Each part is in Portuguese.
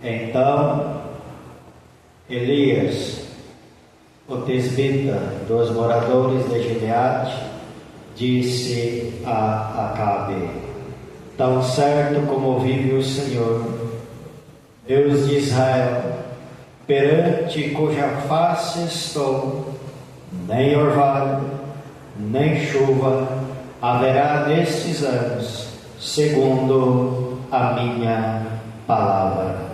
Então Elias, o tesbita dos moradores de Gileade, disse a Acabe: tão certo como vive o Senhor, Deus de Israel, perante cuja face estou, nem orvalho, nem chuva haverá nestes anos, segundo a minha palavra.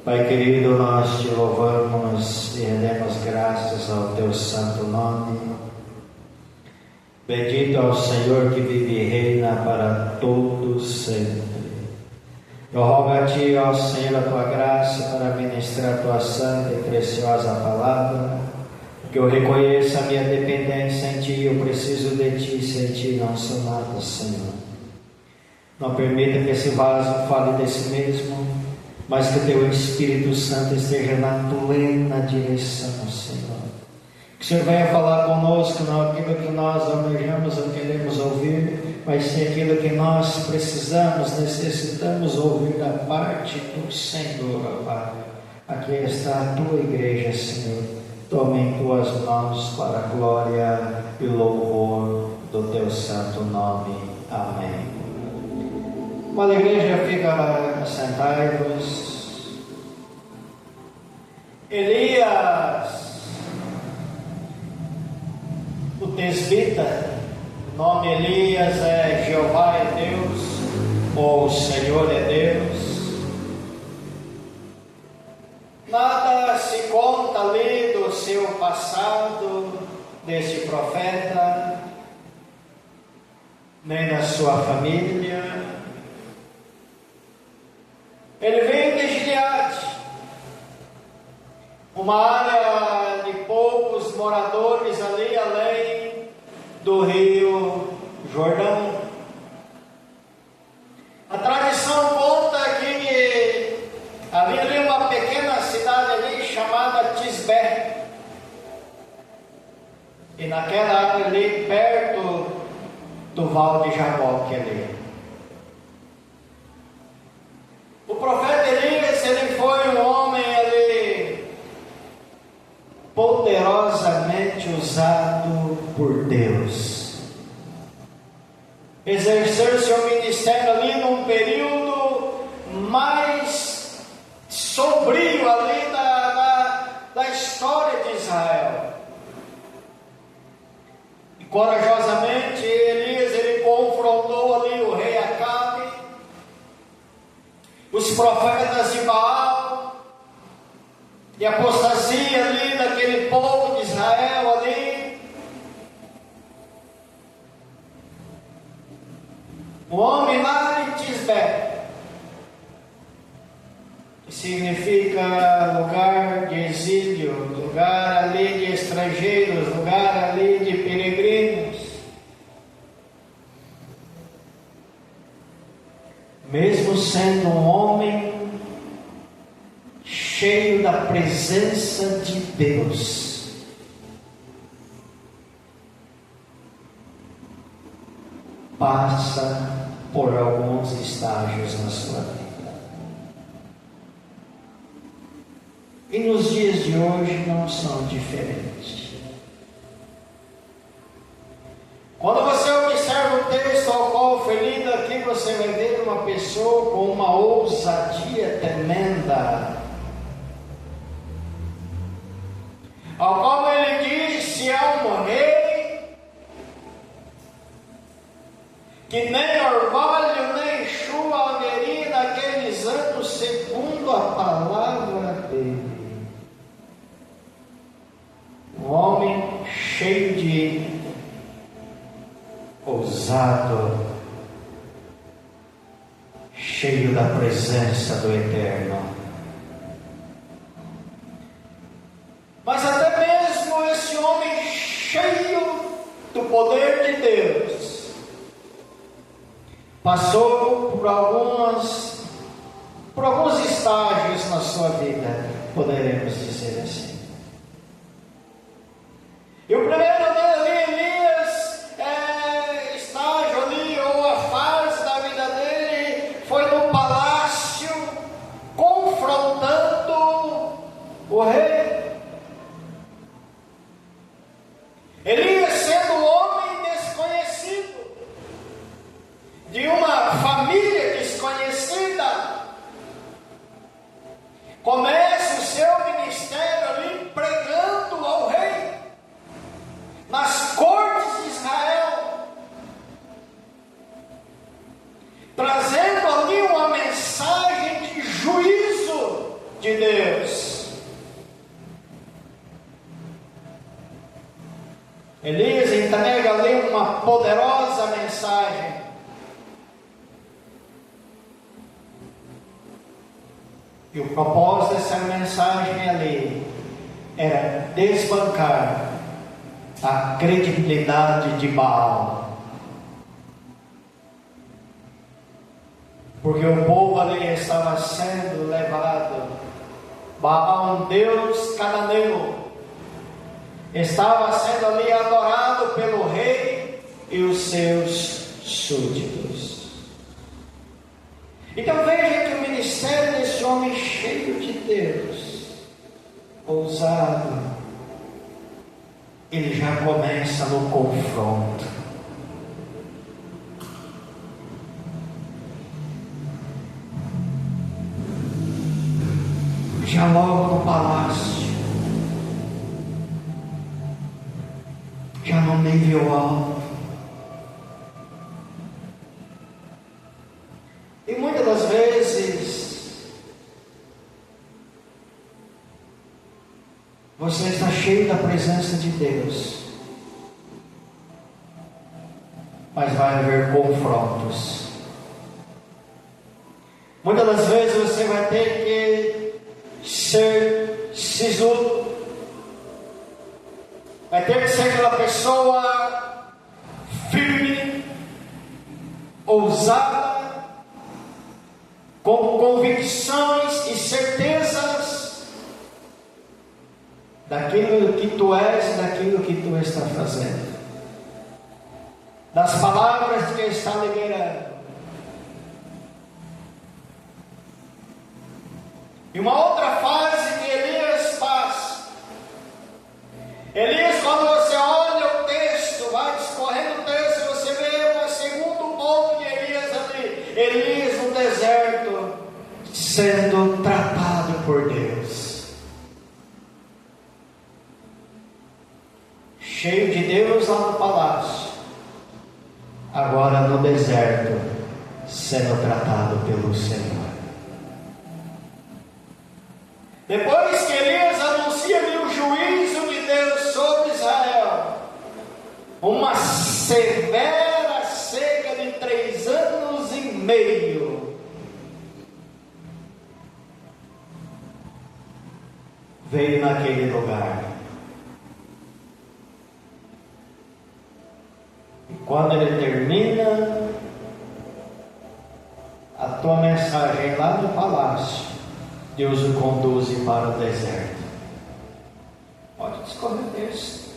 Pai querido, nós te louvamos e rendemos graças ao teu santo nome. Bendito é o Senhor que vive e reina para todos sempre. Eu rogo a ti, ó Senhor, a tua graça para ministrar a tua santa e preciosa palavra, que eu reconheça a minha dependência em ti. Eu preciso de ti, sem ti não sou nada, Senhor. Não permita que esse vaso fale de si mesmo, mas que teu Espírito Santo esteja na plena direção, Senhor. Que o Senhor venha falar conosco, não aquilo que nós almejamos ou queremos ouvir, mas sim aquilo que nós precisamos, necessitamos ouvir da parte do Senhor, ó Pai. Aqui está a tua igreja, Senhor. Toma em tuas mãos para a glória e louvor do teu santo nome. Amém. Quando a igreja fica sentai-vos. Elias, o tesbita, o nome Elias é Jeová é Deus, ou Senhor é Deus. Nada se conta ali do seu passado, desse profeta, nem da sua família. Ele veio de Gileade, uma área de poucos moradores ali além do rio Jordão. A tradição conta que havia ali uma pequena cidade ali chamada Tisbé, e naquela área ali perto do Val de Jaboque ali. O profeta Elias, ele foi um homem ali poderosamente usado por Deus. Exercer seu ministério ali num período mais sombrio ali da história de Israel. E corajosamente Elias, ele confrontou ali o rei Acabe, os profetas de Baal, e a apostasia ali daquele povo de Israel ali. O homem lá de Tisbé, que significa lugar de exílio, lugar ali de estrangeiros, lugar ali de peregrinos. Mesmo sendo um homem cheio da presença de Deus, passa por alguns estágios na sua vida. E nos dias de hoje não são diferentes. Quando você observa o texto ao qual foi lido aqui, você vai ver uma pessoa com uma ousadia tremenda, ao qual ele disse a um rei que nem orvalho nem chuva haveria naqueles anos, segundo a palavra dele. Um homem cheio de ousado, cheio da presença do Eterno. Mas até mesmo esse homem cheio do poder de Deus passou por alguns estágios na sua vida, poderemos dizer assim. E o primeiro dele, Elias, estágio ali, ou a fase da vida dele, foi no palácio, com de Deus. Elias entrega ali uma poderosa mensagem. E o propósito dessa mensagem ali era desbancar a credibilidade de Baal. Porque o povo ali estava sendo levado. Baal, um deus cananeu, estava sendo ali adorado pelo rei e os seus súditos. Então veja que o ministério desse homem cheio de Deus, ousado, ele já começa no confronto. Já logo no palácio, já no nível alto. E muitas das vezes você está cheio da presença de Deus, mas vai haver confrontos. Muitas das vezes você vai ter que ser sisudo, vai ter que ser aquela pessoa firme, ousada, com convicções e certezas daquilo que tu és e daquilo que tu está fazendo, das palavras que está liberando. E uma outra fase que Elias passa. Elias, quando você olha o texto, vai discorrendo o texto, você vê o segundo ponto de Elias ali. Elias no deserto, sendo tratado por Deus. Cheio de Deus lá no palácio, agora no deserto, sendo tratado pelo Senhor. Depois que Elias anuncia o juízo de Deus sobre Israel, uma severa seca de 3 anos e meio, veio naquele lugar. E quando ele termina a tua mensagem lá no palácio, Deus o conduz para o deserto. Pode discorrer o texto.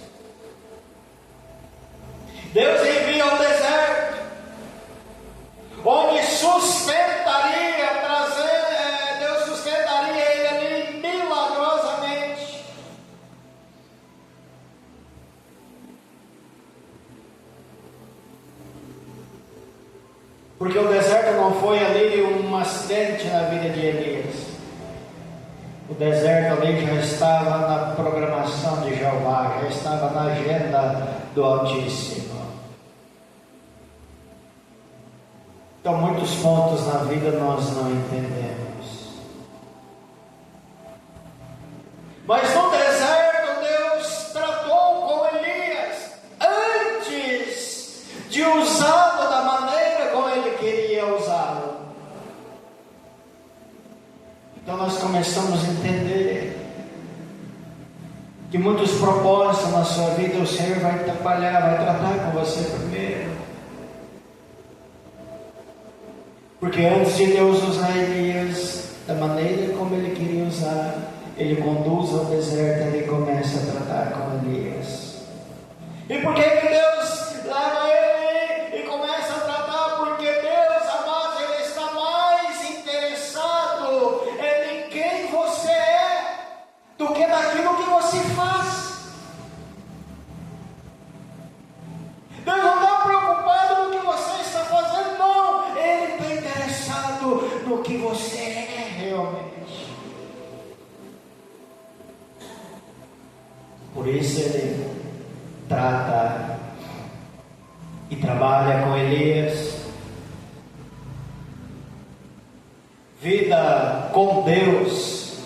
Deus envia ao deserto, onde Deus sustentaria ele ali milagrosamente. Porque o deserto não foi ali um acidente na vida de Elias. O deserto ali já estava na programação de Jeová, já estava na agenda do Altíssimo. Então, muitos pontos na vida nós não entendemos. Mas no deserto, Deus tratou com Elias antes de usá-lo da maneira como Ele queria usá-lo. Então nós começamos a entender que muitos propósitos na sua vida o Senhor vai trabalhar, vai tratar com você primeiro. Porque antes de Deus usar Elias da maneira como Ele queria usar, Ele conduz ao deserto, Ele começa a tratar com Elias. E por que Deus leva ele e começa a tratar? Porque Deus, amados, Ele está mais interessado em quem você é do que naquilo que você faz. Deus não está preocupado no que você está fazendo, não. Ele está interessado no que você é realmente. Por isso Ele trata e trabalha com Elias. Vida com Deus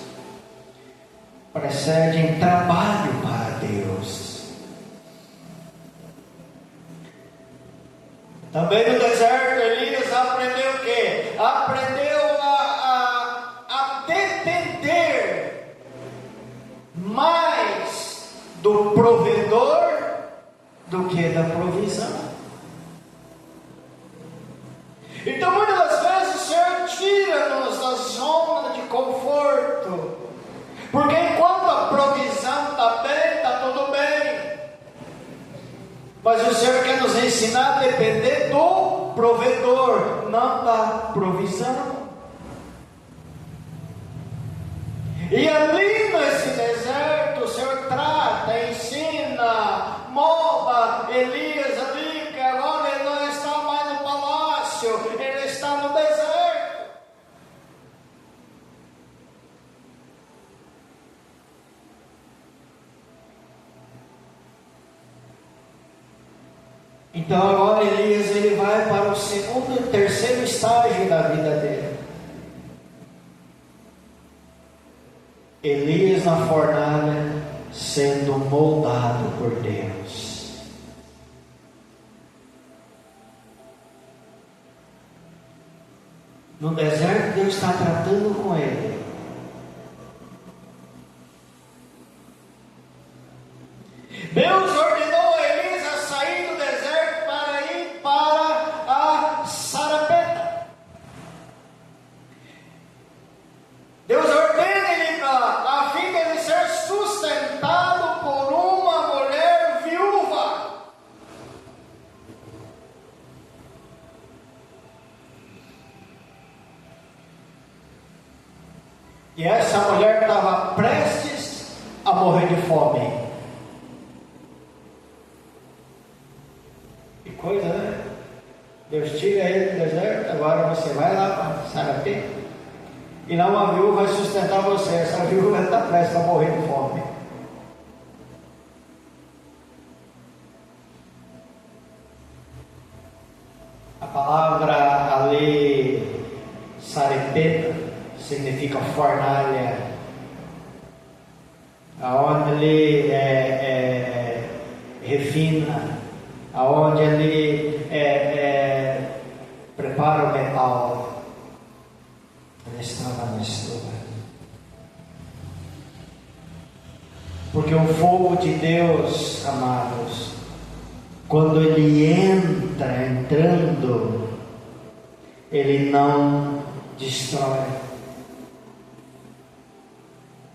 excede em trabalho para Deus. Também no deserto, Elias aprendeu o quê? Aprendeu a depender mais do provedor do que da provisão. Então, muitas das vezes, o Senhor tira-nos da zona de conforto, porque enquanto a provisão está bem, está tudo bem, mas o Senhor quer nos ensinar a depender do provedor, não da provisão. E ali nesse deserto, o Senhor trata, ensina, molda Elias ali, que agora ele não está mais no palácio, ele está no deserto. Então agora Elias ele vai para o segundo e terceiro estágio da vida dele. Elias na fornalha, sendo moldado por Deus. No deserto, Deus está tratando com ele. Deus ordenou a Elias a sair do deserto para ir para a Sarepta. Deus ordena ele a fim de ele ser sustentado por uma mulher viúva. E essa mulher estava prestes a morrer de fome. Que coisa, né? Deus tira ele do deserto, agora você vai lá para Sarepta. E não uma viúva vai sustentar você. Essa viúva está prestes a morrer de fome. A palavra ali, Sarepta, significa fornalha. Aonde ele refina, aonde ele prepara o metal. Ele estava nesse lugar. Porque o fogo de Deus, amados, quando ele entrando, ele não destrói,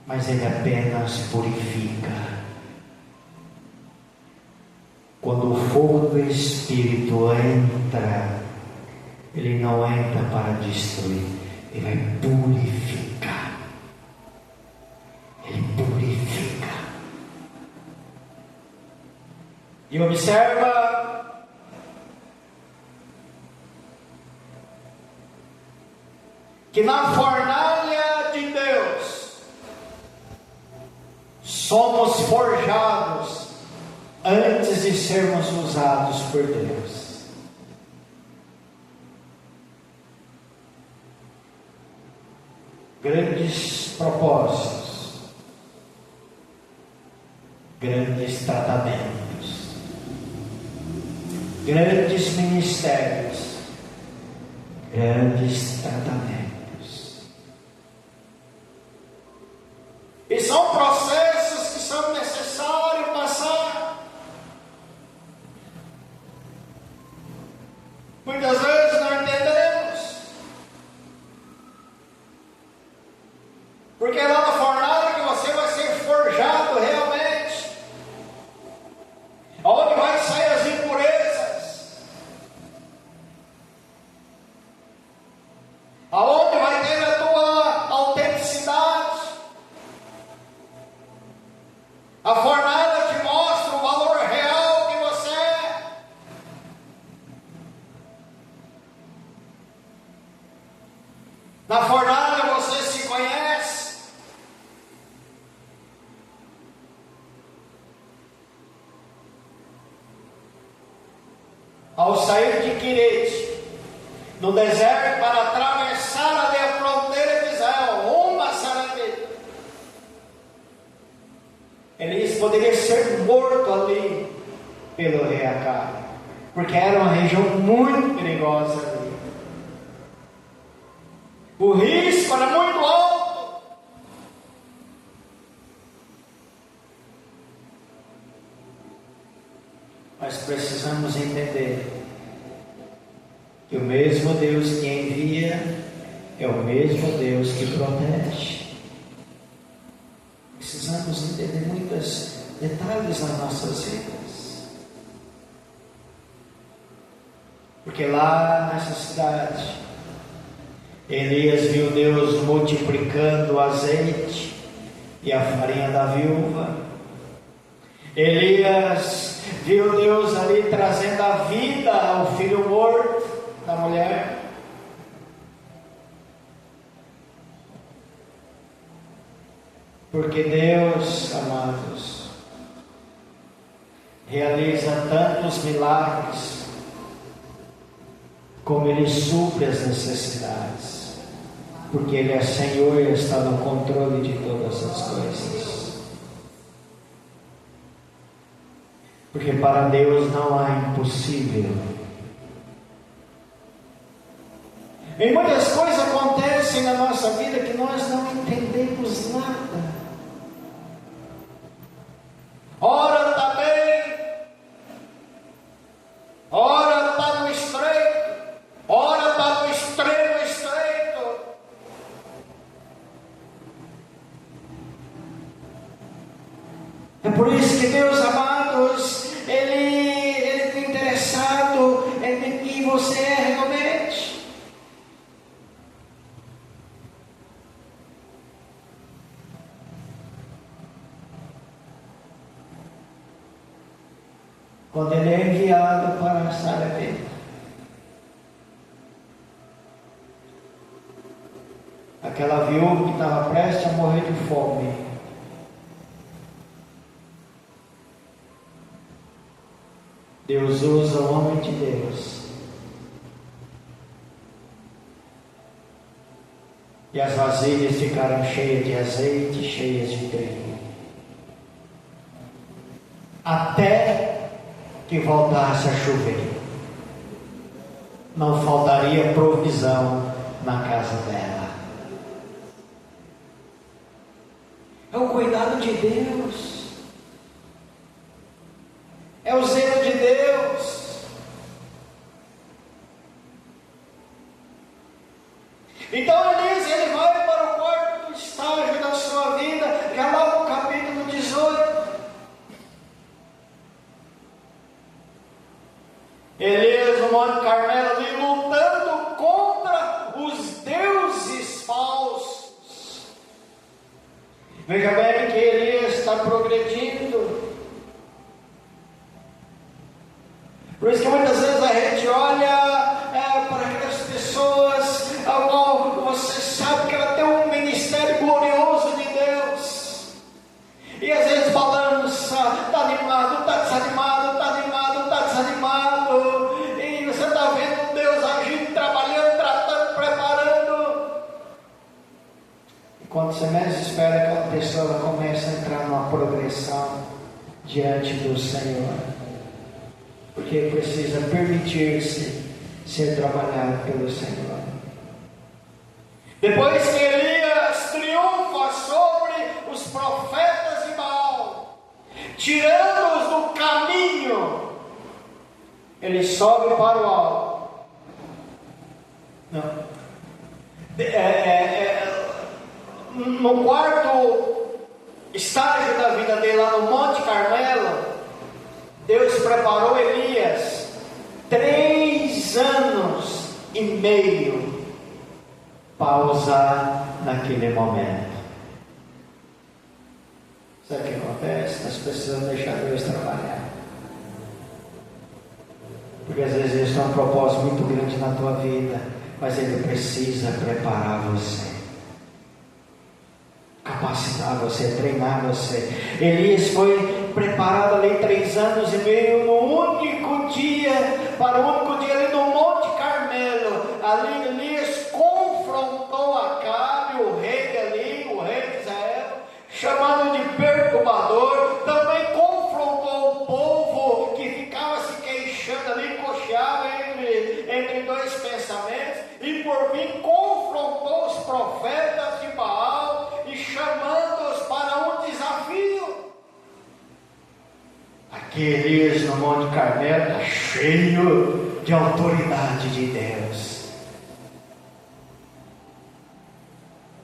mas ele apenas purifica. Quando o fogo do Espírito entra, ele não entra para destruir, ele vai purificar. Ele purifica. E observa que na fornalha de Deus somos forjados antes de sermos usados por Deus. Grandes propósitos, grandes tratamentos, grandes ministérios, grandes tratamentos. E são processos que são necessários passar. Muitas vezes não entendemos. Porque é lá na fornalha que você vai ser forjado realmente. Onde vai sair as impurezas. Aonde vai ter a tua autenticidade. A fornalha te mostra o valor real que você é. Na fornalha você se conhece. Ao sair de Quirete, no deserto, para atravessar ali a fronteira de Israel, rumo a Sarepta, poderia ser morto ali pelo rei Acabe, porque era uma região muito perigosa ali. O risco era muito alto. Mas precisamos entender que o mesmo Deus que envia é o mesmo Deus que protege. Precisamos entender muitos detalhes nas nossas vidas. Porque lá nessa cidade, Elias viu Deus multiplicando o azeite e a farinha da viúva. Elias viu Deus ali trazendo a vida ao filho morto da mulher. Porque Deus, amados, realiza tantos milagres, como Ele supre as necessidades, porque Ele é Senhor e está no controle de todas as coisas. Porque para Deus não há impossível. E muitas coisas acontecem na nossa vida que nós não entendemos nada. Ora está bem, ora está no estreito, ora está no extremo estreito. É por isso que Deus, amados, Ele está interessado em quem você é realmente. Quando ele é enviado para Sarepta, aquela viúva que estava prestes a morrer de fome, Deus usa o homem de Deus, e as vasilhas ficaram cheias de azeite, cheias de trigo, até que voltasse a chover. Não faltaria provisão na casa dela. É o cuidado de Deus, é o zelo de Deus. Então Elias, ele vai para o quarto estágio da sua vida, que é lá no capítulo 18. Elias no Monte Carmelo ali lutando contra os deuses falsos. Veja bem que Elias está progredindo. Por isso que muitas vezes a gente olha para aquelas pessoas ao qual você sabe que ela tem um ministério glorioso de Deus, e às vezes balança, está animado, está desanimado, está animado, está desanimado, e você está vendo Deus agindo, trabalhando, tratando, preparando, e quando você menos espera, aquela pessoa começa a entrar numa progressão diante do Senhor, porque precisa permitir-se ser trabalhado pelo Senhor. Depois que Elias triunfa sobre os profetas de Baal, tirando-os do caminho, ele sobe para o alto. No quarto estágio da vida dele, lá no Monte Carmelo, Deus preparou Elias 3 anos e meio para usar naquele momento. Sabe o que acontece? Nós precisamos deixar Deus trabalhar. Porque às vezes Deus tem um propósito muito grande na tua vida, mas Ele precisa preparar você, capacitar você, treinar você. Elias foi preparado ali 3 anos e meio, no único dia, para o único dia ali no Monte Carmelo. Ali Elias confrontou Acabe, o rei ali, o rei de Israel, chamado de perturbador, também profetas de Baal e chamando-os para um desafio. Aqui Elias no Monte Carmelo, cheio de autoridade de Deus.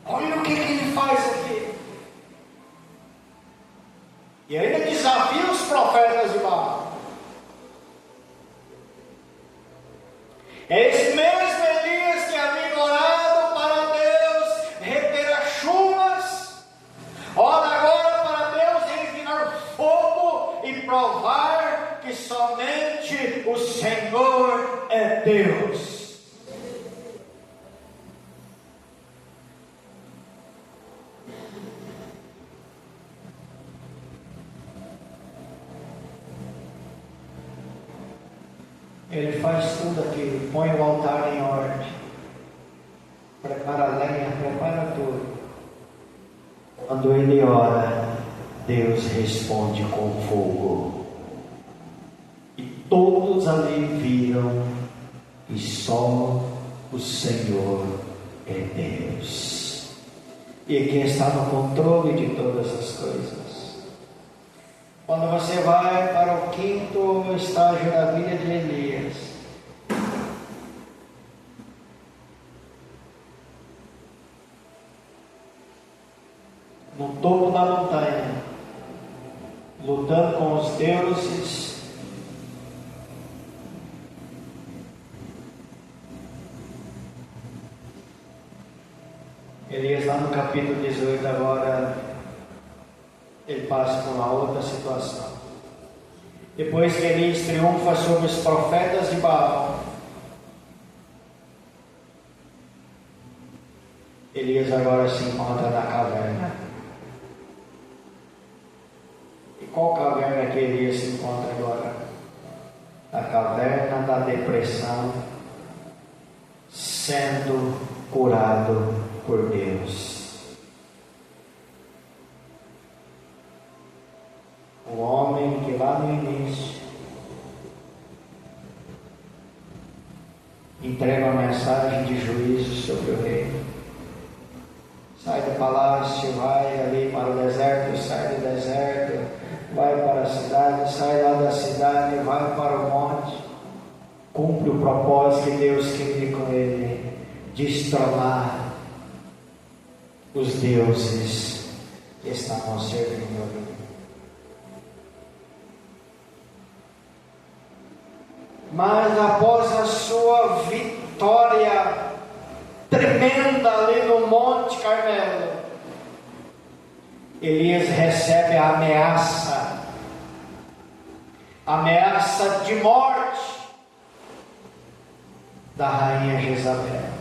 Olha o que ele faz aqui. E ainda desafia os profetas de Baal. É esse mesmo Elias que havia orado para Deus reter as chuvas. Ora agora para Deus enviar fogo e provar que somente o Senhor é Deus. Ele faz tudo aquilo, põe o altar em ordem, prepara a lenha, prepara tudo. Quando ele ora, Deus responde com fogo. E todos ali viram que só o Senhor é Deus. E quem está no controle de todas as coisas. Quando você vai para o 5º estágio da vida de Elias, no topo da montanha, lutando com os deuses, Elias lá no capítulo 18 agora, ele passa por uma outra situação. Depois que Elias triunfa sobre os profetas de Baal, Elias agora se encontra na caverna. E qual caverna que Elias se encontra agora? A caverna da depressão, sendo curado por Deus. O homem que lá no início entrega uma mensagem de juízo sobre o rei. Sai do palácio, vai ali para o deserto, sai do deserto, vai para a cidade, sai lá da cidade, vai para o monte. Cumpre o propósito que Deus queria com ele, destronar os deuses que estavam servindo ali. Mas após a sua vitória tremenda ali no Monte Carmelo, Elias recebe a ameaça de morte da rainha Jezabel.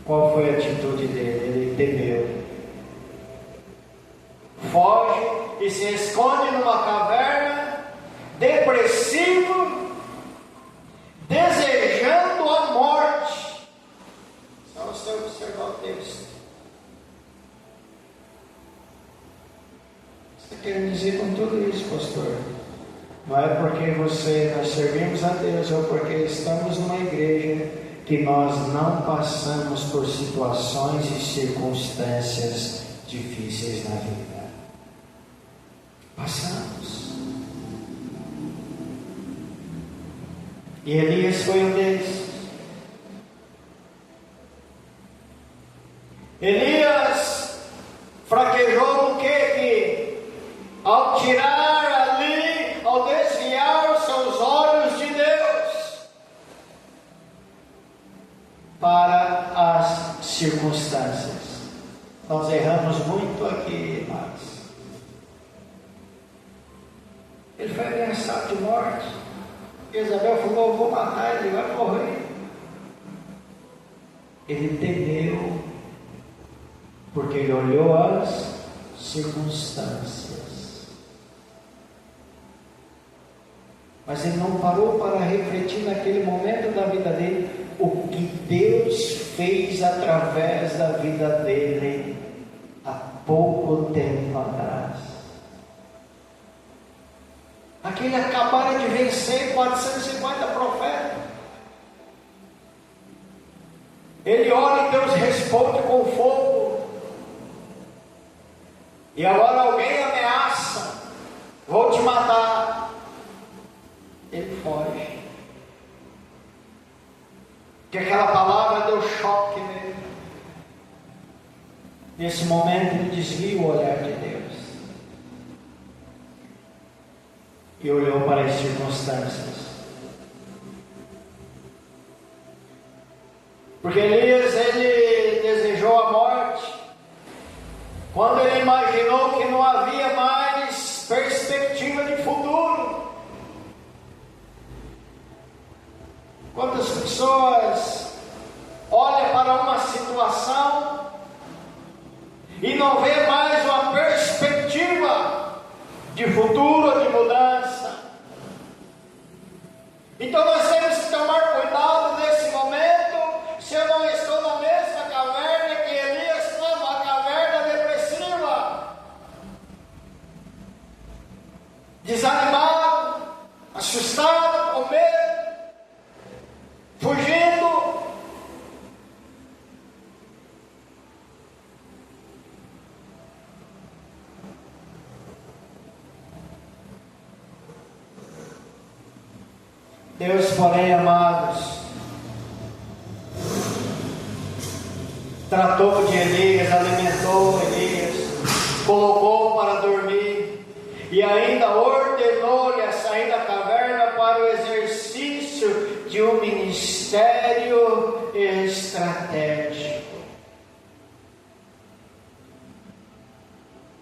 Qual foi a atitude dele? Ele temeu. Foge e se esconde numa caverna, depressivo, desejando a morte. Só você observar o texto. Você quer dizer com tudo isso, pastor? Não é porque nós servimos a Deus ou porque estamos numa igreja que nós não passamos por situações e circunstâncias difíceis na vida. Passamos. E Elias foi um deles. Elias fraquejou no que ao tirar ali, ao desviar os seus olhos de Deus para as circunstâncias. Nós erramos muito aqui, irmãos. Ele foi ameaçado de morte. Jezabel falou: eu vou matar ele, vai morrer. Ele temeu, porque ele olhou as circunstâncias. Mas ele não parou para refletir naquele momento da vida dele o que Deus fez através da vida dele há pouco tempo atrás. Aquele acabara de vencer 450 profetas. Ele ora e Deus responde com fogo. E agora alguém ameaça: vou te matar. Ele foge. Que aquela palavra deu choque nele. Nesse momento ele desvia o olhar de Deus e olhou para as circunstâncias. Porque Elias, ele desejou a morte quando ele imaginou que não havia mais perspectiva de futuro. Quantas pessoas olham para uma situação e não vê mais uma perspectiva de futuro, de mudança. Então nós temos que tomar cuidado nesse momento. Se eu não estou na mesma caverna que Elias estava, uma caverna depressiva, desanimado, assustado, com medo, fugindo. Deus, porém, amados, tratou de Elias, alimentou Elias, colocou para dormir e ainda ordenou-lhe a sair da caverna para o exercício de um ministério estratégico.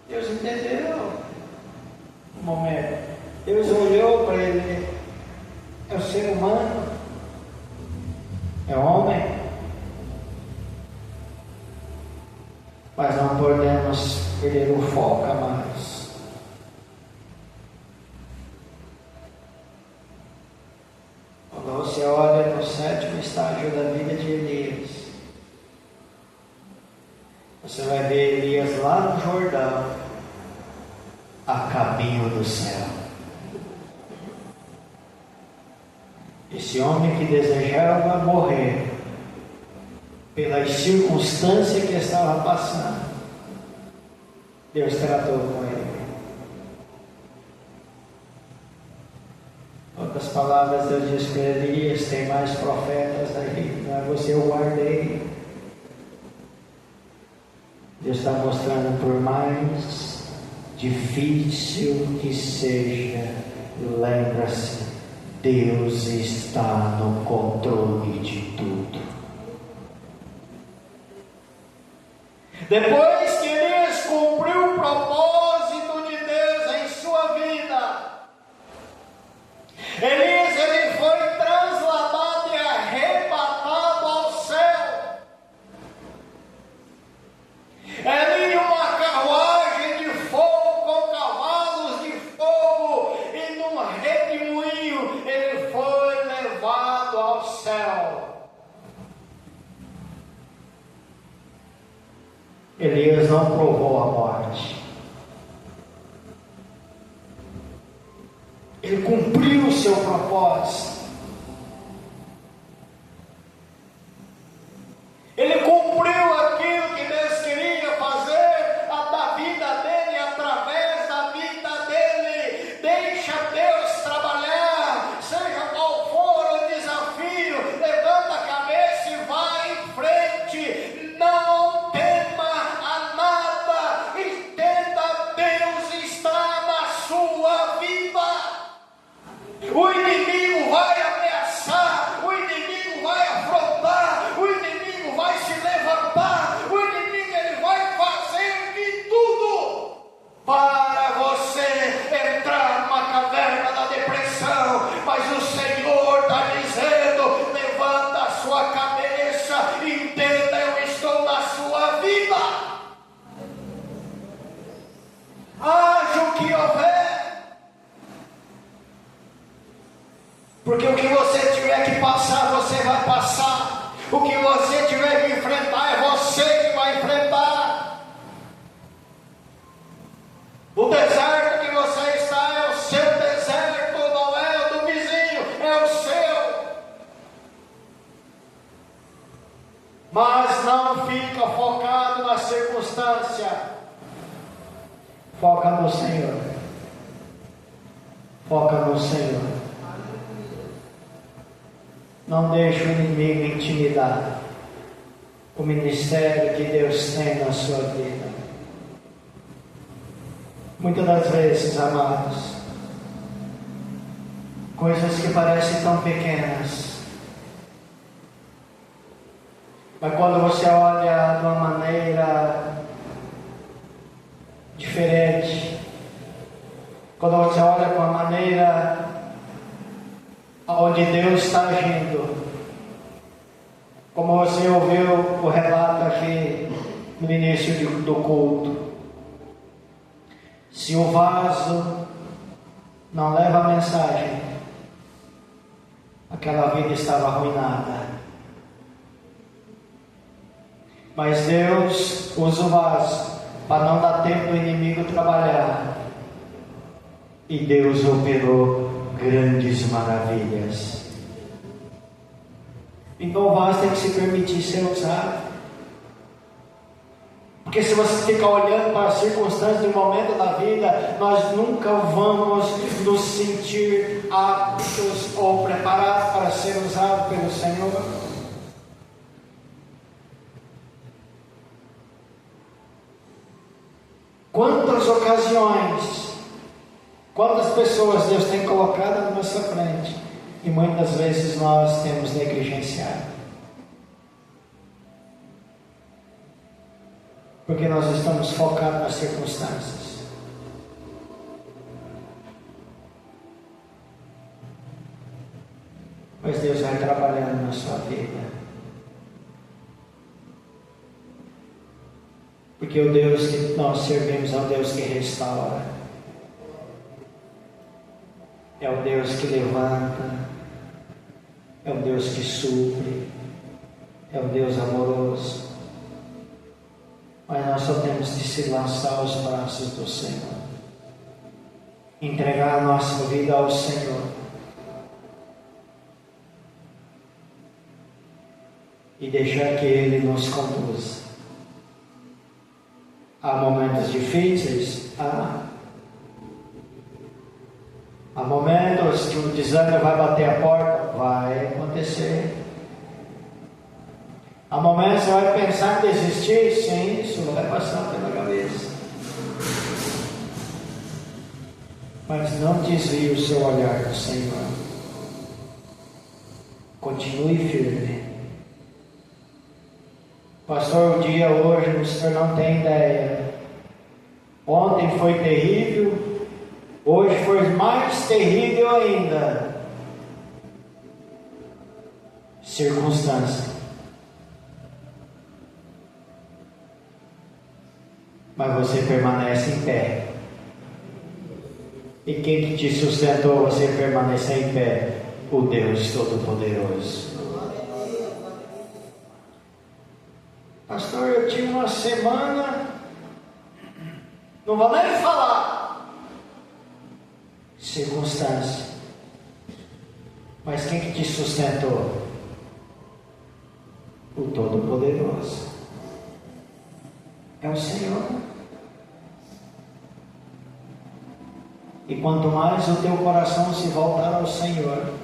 Deus entendeu o momento. Deus olhou para ele. É o ser humano, é homem, mas não podemos perder o foco, amados. Quando você olha no 7º estágio da vida de Elias, você vai ver Elias lá no Jordão, a caminho do céu. Esse homem que desejava morrer pelas circunstâncias que estava passando, Deus tratou com ele. Outras palavras, Deus diz para Elias: tem mais profetas aí, não é você, eu guardei. Deus está mostrando, por mais difícil que seja, lembra-se, Deus está no controle de tudo. Depois que Elias cumpriu o propósito de Deus em sua vida, Elias ele foi trasladado e arrebatado ao céu. Ele em uma carruagem de fogo com cavalos de fogo e num redemoinho ele foi levado ao céu. Elias não provou a morte. Ele cumpriu o seu propósito. Ele cumpriu aquilo que Deus queria fazer da vida dele, através da vida dele. Deixa Deus trabalhar, seja qual for o desafio, levanta a cabeça e vai em frente. Não tema a nada, entenda, Deus está na sua vida. O inimigo vai ameaçar, o inimigo vai afrontar, o inimigo vai se levantar, o inimigo ele vai fazer de tudo para você entrar numa caverna da depressão. Mas o Senhor está dizendo: levanta a sua cabeça, entenda, eu estou na sua vida. Haja o que houver. Porque o que você tiver que passar, você vai passar. O que você tiver que enfrentar, é você que vai enfrentar. O deserto que você está é o seu deserto. fica focado na circunstância. Foca no Senhor. Foca no Senhor. Não deixe o inimigo intimidar o ministério que Deus tem na sua vida. Muitas das vezes, amados, coisas que parecem tão pequenas, mas quando você olha de uma maneira diferente, quando você olha com a maneira onde Deus está agindo, como você ouviu o relato aqui no início do culto, se o vaso não leva a mensagem, aquela vida estava arruinada. Mas Deus usa o vaso para não dar tempo do inimigo trabalhar. E Deus operou grandes maravilhas. Então o vaso tem que se permitir ser usado. Porque se você ficar olhando para as circunstâncias do momento da vida, nós nunca vamos nos sentir aptos ou preparados para ser usados pelo Senhor. Quantas ocasiões, quantas pessoas Deus tem colocado na nossa frente e muitas vezes nós temos negligenciado. Porque nós estamos focados nas circunstâncias. Mas Deus vai trabalhando na sua vida. Porque o Deus que nós servimos é o Deus que restaura. É o Deus que levanta. É o Deus que supre. É o Deus amoroso. Mas nós só temos de se lançar aos braços do Senhor. Entregar a nossa vida ao Senhor. E deixar que Ele nos conduza. Há momentos difíceis? Há momentos que o desânimo vai bater a porta? Vai acontecer. Há momentos que você vai pensar em desistir? Sim, isso vai passar pela cabeça. Mas não desvie o seu olhar do Senhor. Continue firme. Pastor, o dia hoje o senhor não tem ideia. Ontem foi terrível, hoje foi mais terrível ainda. Circunstância. Mas você permanece em pé. E quem que te sustentou você permanecer em pé? O Deus Todo-Poderoso. Pastor, eu tive uma semana, não vou nem falar, circunstância, mas quem que te sustentou? O Todo-Poderoso, é o Senhor. E quanto mais o teu coração se voltar ao Senhor,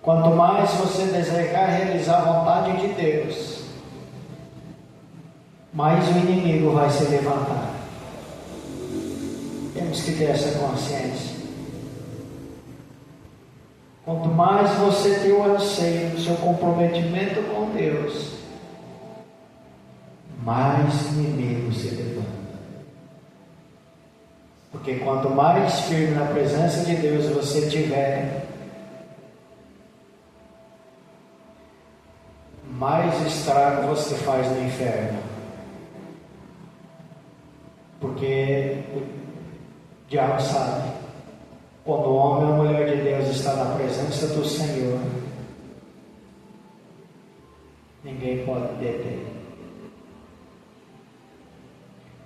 quanto mais você desejar realizar a vontade de Deus, mais o inimigo vai se levantar. Temos que ter essa consciência. Quanto mais você tem o anseio do seu comprometimento com Deus, mais o inimigo se levanta. Porque quanto mais firme na presença de Deus você tiver, mais estrago você faz no inferno. Porque o diabo sabe, quando o homem ou a mulher de Deus está na presença do Senhor, ninguém pode deter.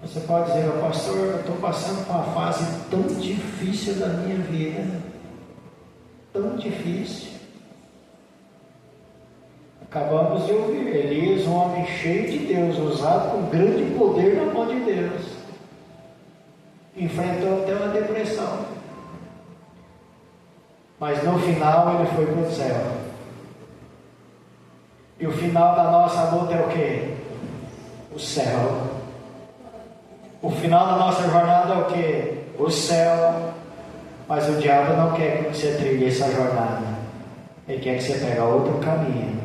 Você pode dizer, pastor, eu estou passando por uma fase tão difícil da minha vida, tão difícil. Acabamos de ouvir, Elias, um homem cheio de Deus, usado com grande poder na mão de Deus, enfrentou até uma depressão, mas no final ele foi para o céu. E o final da nossa luta é o quê? O céu. O final da nossa jornada é o quê? O céu. Mas o diabo não quer que você trilhe essa jornada. Ele quer que você pegue outro caminho.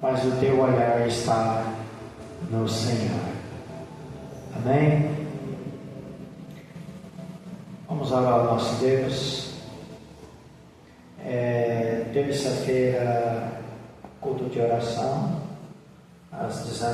Mas o teu olhar está no Senhor. Amém? Vamos orar ao nosso Deus. Terça-feira, culto de oração, às 19h.